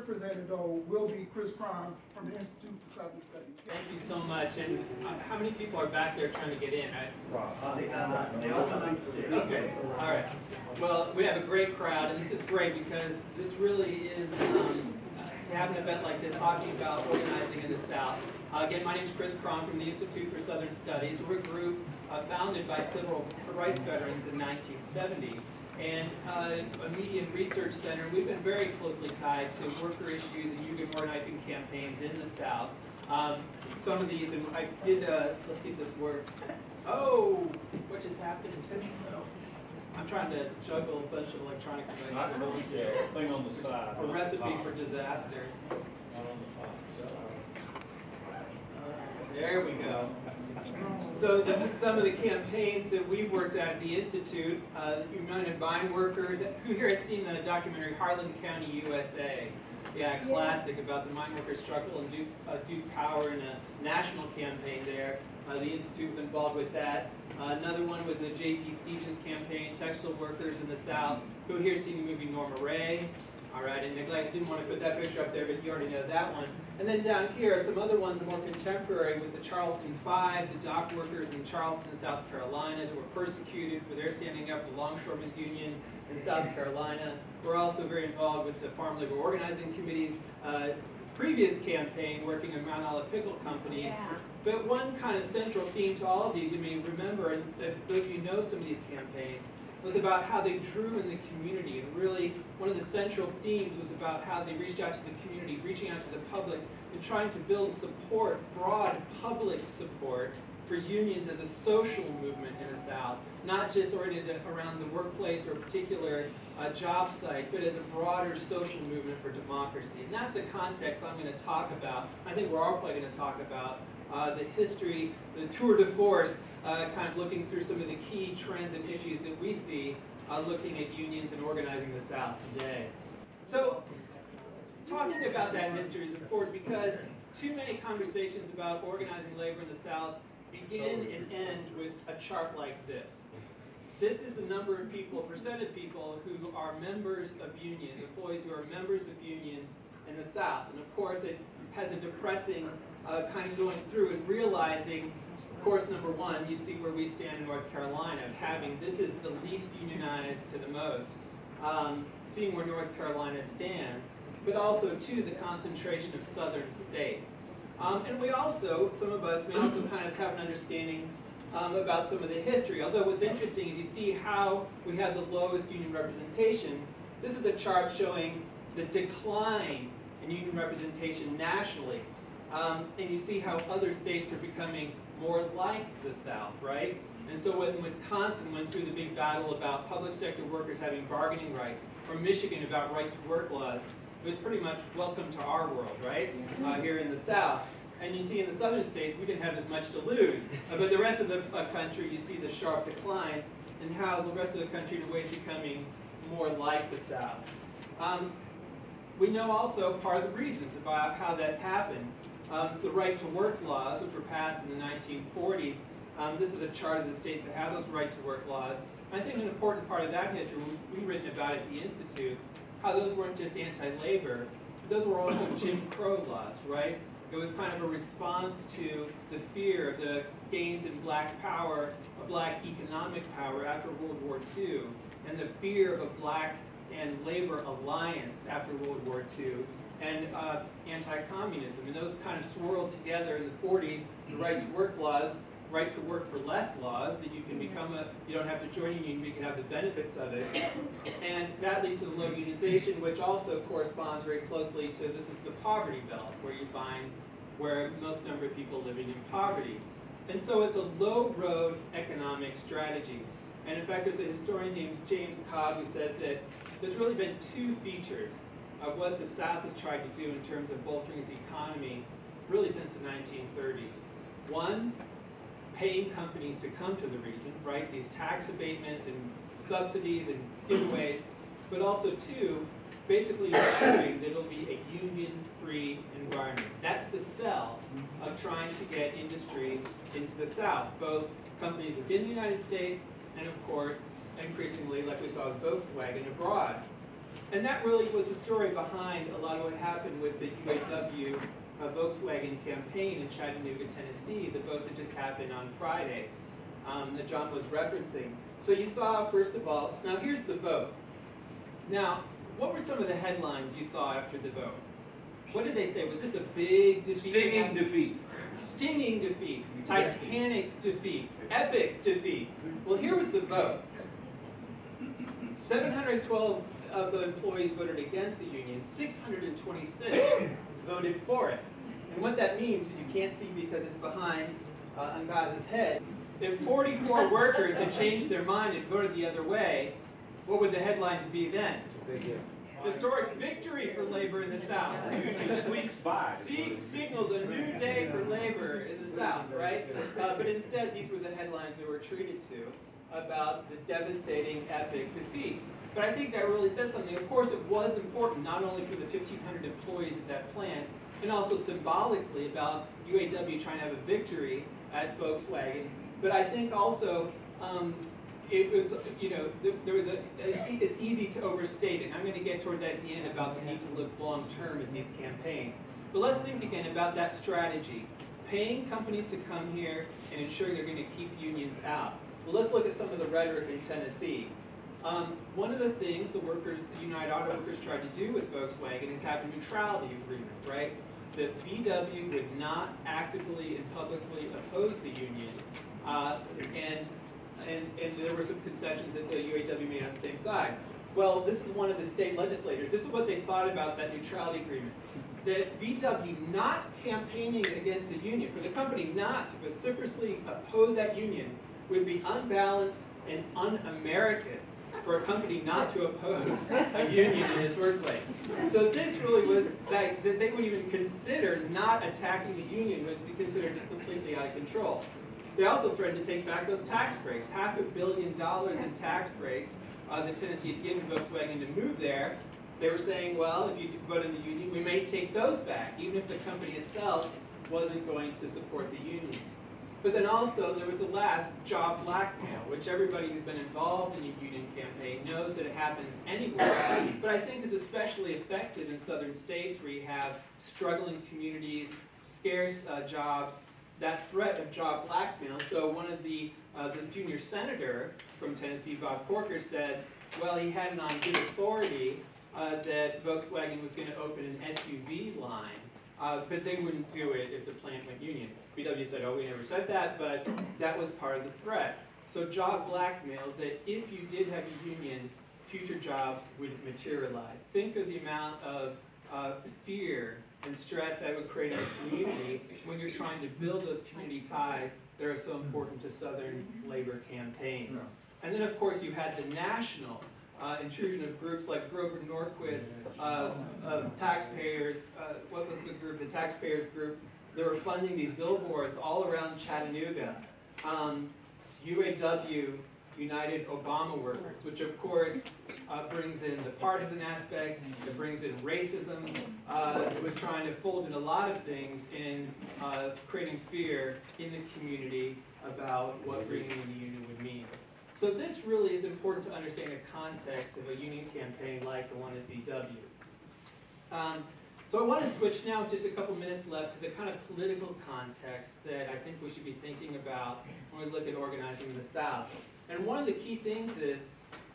presenting, though, will be Chris Kromm from the Institute for Southern Studies. Thank you so much. And how many people are back there trying to get in? Okay, all right. Well, we have a great crowd, and this is great because this really is, to have an event like this talking about organizing in the South. Again, my name is Chris Kromm from the Institute for Southern Studies. We're a group founded by civil rights veterans in 1970. And a media and research center, we've been very closely tied to worker issues and union organizing campaigns in the South. Some of these, and I did, let's see if this works. Oh, what just happened? I'm trying to juggle a bunch of electronic devices. Thing on the side. A recipe for disaster. There we go. So some of the campaigns that we've worked at the Institute, United Mine Workers, who here has seen the documentary Harlan County, USA? Yeah, classic about the mine workers' struggle and Duke Power and a national campaign there. The Institute was involved with that. Another one was the J.P. Stevens campaign, textile workers in the South. Who here seen the movie Norma Ray? All right, and I didn't want to put that picture up there, but you already know that one. And then down here are some other ones more contemporary with the Charleston Five, the dock workers in Charleston, South Carolina, that were persecuted for their standing up for the Longshoremen's Union in South Carolina. We're also very involved with the Farm Labor Organizing Committee's previous campaign working in Mount Olive Pickle Company. Yeah. But one kind of central theme to all of these, you may remember, and if those of you know some of these campaigns, was about how they drew in the community. And really, one of the central themes was about how they reached out to the community, reaching out to the public, and trying to build support, broad public support, for unions as a social movement in the South, not just oriented around the workplace or a particular job site, but as a broader social movement for democracy. And that's the context I'm going to talk about. I think we're all probably going to talk about the history, the tour de force, kind of looking through some of the key trends and issues that we see looking at unions and organizing the South today. So, talking about that history is important because too many conversations about organizing labor in the South begin and end with a chart like this. This is the number of people, percent of people who are members of unions, employees who are members of unions in the South. And of course it has a depressing kind of going through and realizing, of course, number one, you see where we stand in North Carolina, of having, this is the least unionized to the most, seeing where North Carolina stands, but also too the concentration of southern states. And we also, some of us may also kind of have an understanding about some of the history. Although what's interesting is you see how we have the lowest union representation. This is a chart showing the decline in union representation nationally. And you see how other states are becoming more like the South, right? And so when Wisconsin went through the big battle about public sector workers having bargaining rights, or Michigan about right-to-work laws, it was pretty much welcome to our world, right? Here in the South. And you see in the southern states, we didn't have as much to lose. But the rest of the country, you see the sharp declines and how the rest of the country in a way is becoming more like the South. We know also part of the reasons about how that's happened. The right-to-work laws, which were passed in the 1940s, this is a chart of the states that have those right-to-work laws. I think an important part of that history, we've written about at the Institute, how those weren't just anti-labor, but those were also Jim Crow laws, right? It was kind of a response to the fear of the gains in black power, black economic power after World War II, and the fear of black and labor alliance after World War II, and anti-communism. And those kind of swirled together in the 40s, the right-to-work laws, right-to-work for less laws, that you can become you don't have to join a union, but you can have the benefits of it. And that leads to the low unionization, which also corresponds very closely to, this is the poverty belt, where you find where most number of people living in poverty. And so it's a low-road economic strategy. And in fact, there's a historian named James Cobb who says that there's really been two features of what the South has tried to do in terms of bolstering its economy really since the 1930s. One, paying companies to come to the region, right? These tax abatements and subsidies and giveaways, but also two, basically ensuring that it'll be a union-free environment. That's the sell of trying to get industry into the South, both companies within the United States and, of course, increasingly, like we saw with Volkswagen, abroad. And that really was the story behind a lot of what happened with the UAW Volkswagen campaign in Chattanooga, Tennessee, the vote that just happened on Friday that John was referencing. So you saw, first of all, now here's the vote. Now, what were some of the headlines you saw after the vote? What did they say? Was this a big defeat? Stinging defeat. Stinging defeat, titanic defeat, epic defeat. Well, here was the vote. 712 of the employees voted against the union, 626 voted for it. And what that means is you can't see because it's behind Angaz's head. If 44 workers had changed their mind and voted the other way, what would the headlines be then? Historic victory for labor in the South. Signals a new day for labor in the South, right? But instead, these were the headlines that were treated to about the devastating epic defeat. But I think that really says something. Of course, it was important, not only for the 1,500 employees at that plant, and also symbolically about UAW trying to have a victory at Volkswagen. But I think also it was, you know, there was it's easy to overstate it. And I'm going to get toward that at the end about the need to look long term at these campaigns. But let's think again about that strategy. Paying companies to come here and ensuring they're going to keep unions out. Well, let's look at some of the rhetoric in Tennessee. One of the things the United Auto Workers tried to do with Volkswagen is have a neutrality agreement, right? That VW would not actively and publicly oppose the union, and there were some concessions that the UAW made on the same side. Well, this is one of the state legislators. This is what they thought about that neutrality agreement. That VW not campaigning against the union, for the company not to vociferously oppose that union, would be unbalanced and un-American for a company not to oppose a union in its workplace. So this really was that they would even consider not attacking the union would be considered just completely out of control. They also threatened to take back those tax breaks, $500 million in tax breaks that Tennessee had given Volkswagen to move there. They were saying, well, if you vote in the union, we may take those back, even if the company itself wasn't going to support the union. But then also, there was the last, job blackmail, which everybody who's been involved in a union campaign knows that it happens anywhere. But I think it's especially effective in southern states where you have struggling communities, scarce jobs, that threat of job blackmail. So one of the junior senator from Tennessee, Bob Corker, said, well, he had it on good authority that Volkswagen was going to open an SUV line, but they wouldn't do it if the plant went union. VW said, oh, we never said that, but that was part of the threat. So job blackmail, that if you did have a union, future jobs would materialize. Think of the amount of fear and stress that would create in a community when you're trying to build those community ties that are so important to Southern labor campaigns. And then, of course, you had the national intrusion of groups like Grover Norquist, taxpayers, what was the group? The taxpayers group. They were funding these billboards all around Chattanooga. UAW, United Obama Workers, which of course brings in the partisan aspect, it brings in racism, it was trying to fold in a lot of things in creating fear in the community about what bringing in the union would mean. So this really is important to understand the context of a union campaign like the one at VW. So I want to switch now, with just a couple minutes left, to the kind of political context that I think we should be thinking about when we look at organizing the South. And one of the key things is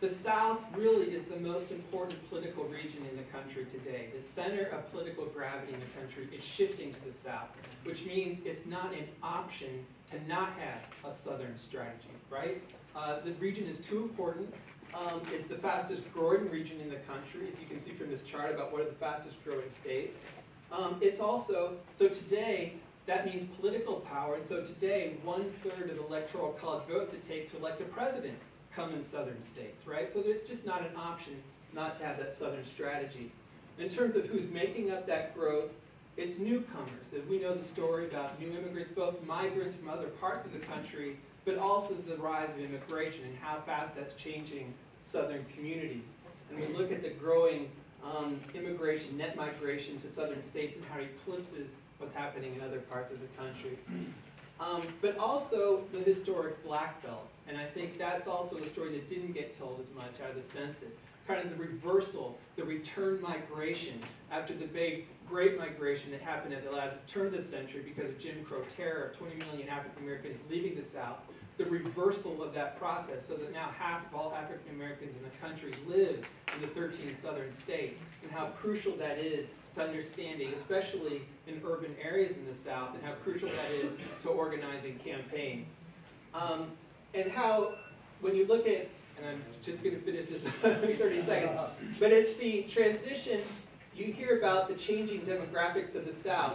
the South really is the most important political region in the country today. The center of political gravity in the country is shifting to the South, which means it's not an option to not have a Southern strategy, right? The region is too important. It's the fastest growing region in the country, as you can see from this chart about what are the fastest growing states. It's also, so today, that means political power, and so today, 1/3 of the electoral college votes it takes to elect a president come in southern states, right? So it's just not an option not to have that southern strategy. In terms of who's making up that growth, it's newcomers. As we know the story about new immigrants, both migrants from other parts of the country, but also the rise of immigration and how fast that's changing southern communities. And we look at the growing immigration, net migration to southern states and how it eclipses what's happening in other parts of the country. But also the historic Black Belt. And I think that's also a story that didn't get told as much out of the census. kind of the reversal, the return migration after the big Great Migration that happened at the turn of the century because of Jim Crow terror of 20 million African Americans leaving the South, the reversal of that process so that now half of all African Americans in the country live in the 13 southern states, and how crucial that is to understanding, especially in urban areas in the South, and how crucial that is to organizing campaigns. And how, when you look at, and I'm just going to finish this in 30 seconds, but it's the transition. You hear about the changing demographics of the South.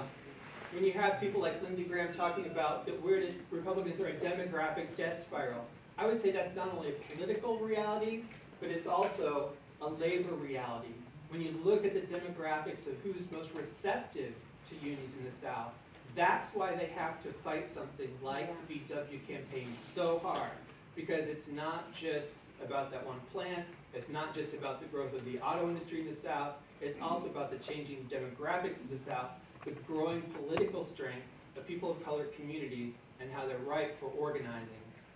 When you have people like Lindsey Graham talking about that where Republicans are a demographic death spiral, I would say that's not only a political reality, but it's also a labor reality. When you look at the demographics of who's most receptive to unions in the South, that's why they have to fight something like the VW campaign so hard, because it's not just about that one plant, it's not just about the growth of the auto industry in the South, it's also about the changing demographics of the South, the growing political strength of people of color communities, and how they're ripe for organizing.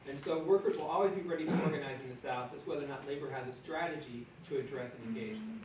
And so workers will always be ready to organize in the South. It's whether or not labor has a strategy to address and engage them.